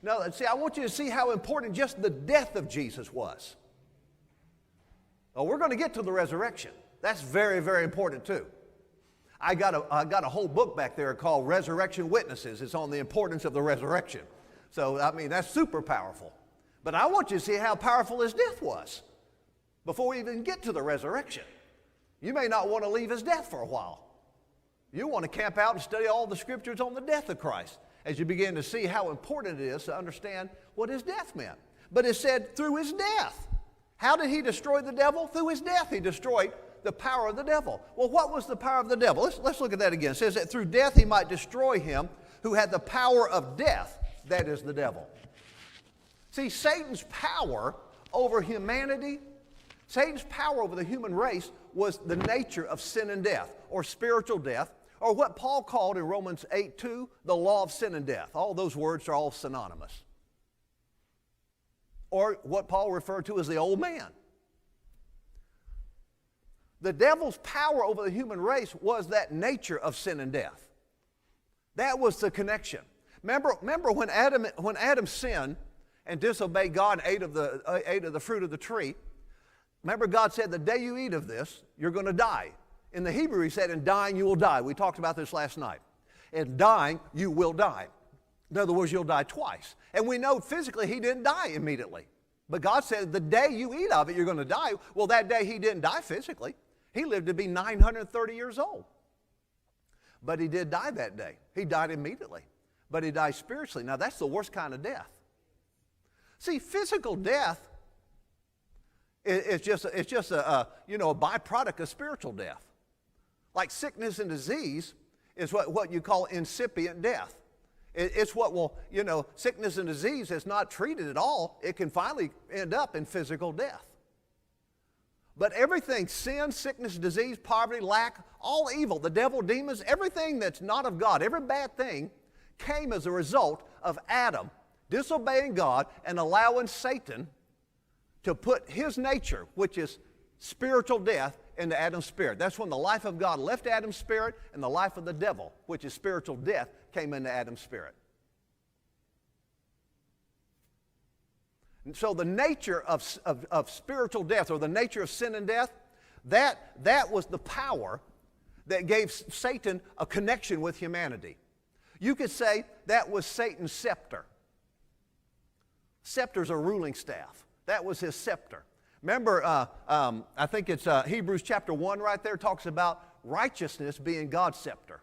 No, see, I want you to see how important just the death of Jesus was. Oh, we're going to get to the resurrection. That's very, very important too. I got a whole book back there called Resurrection Witnesses. It's on the importance of the resurrection. So, I mean, that's super powerful. But I want you to see how powerful his death was before we even get to the resurrection. You may not want to leave his death for a while. You want to camp out and study all the scriptures on the death of Christ as you begin to see how important it is to understand what his death meant. But it said through his death. How did he destroy the devil? Through his death he destroyed the power of the devil. Well, what was the power of the devil? Let's look at that again. It says that through death he might destroy him who had the power of death, that is the devil. See, Satan's power over humanity, Satan's power over the human race was the nature of sin and death, or spiritual death, or what Paul called in Romans 8:2, the law of sin and death. All those words are all synonymous. Or what Paul referred to as the old man. The devil's power over the human race was that nature of sin and death. That was the connection. Remember when Adam sinned and disobeyed God and ate of the fruit of the tree, remember God said, the day you eat of this, you're going to die. In the Hebrew he said, in dying you will die. We talked about this last night. In dying you will die. In other words, you'll die twice. And we know physically he didn't die immediately. But God said, the day you eat of it, you're going to die. Well, that day he didn't die physically. He lived to be 930 years old. But he did die that day. He died immediately. But he died spiritually. Now, that's the worst kind of death. See, physical death is just a byproduct of spiritual death. Like sickness and disease is what you call incipient death. It's what will, sickness and disease is not treated at all. It can finally end up in physical death. But everything, sin, sickness, disease, poverty, lack, all evil, the devil, demons, everything that's not of God, every bad thing came as a result of Adam disobeying God and allowing Satan to put his nature, which is spiritual death, into Adam's spirit. That's when the life of God left Adam's spirit and the life of the devil, which is spiritual death, came into Adam's spirit. And so the nature of spiritual death, or the nature of sin and death, that was the power that gave Satan a connection with humanity. You could say that was Satan's scepter. Scepter's a ruling staff. That was his scepter. Remember, I think it's Hebrews chapter 1 right there talks about righteousness being God's scepter.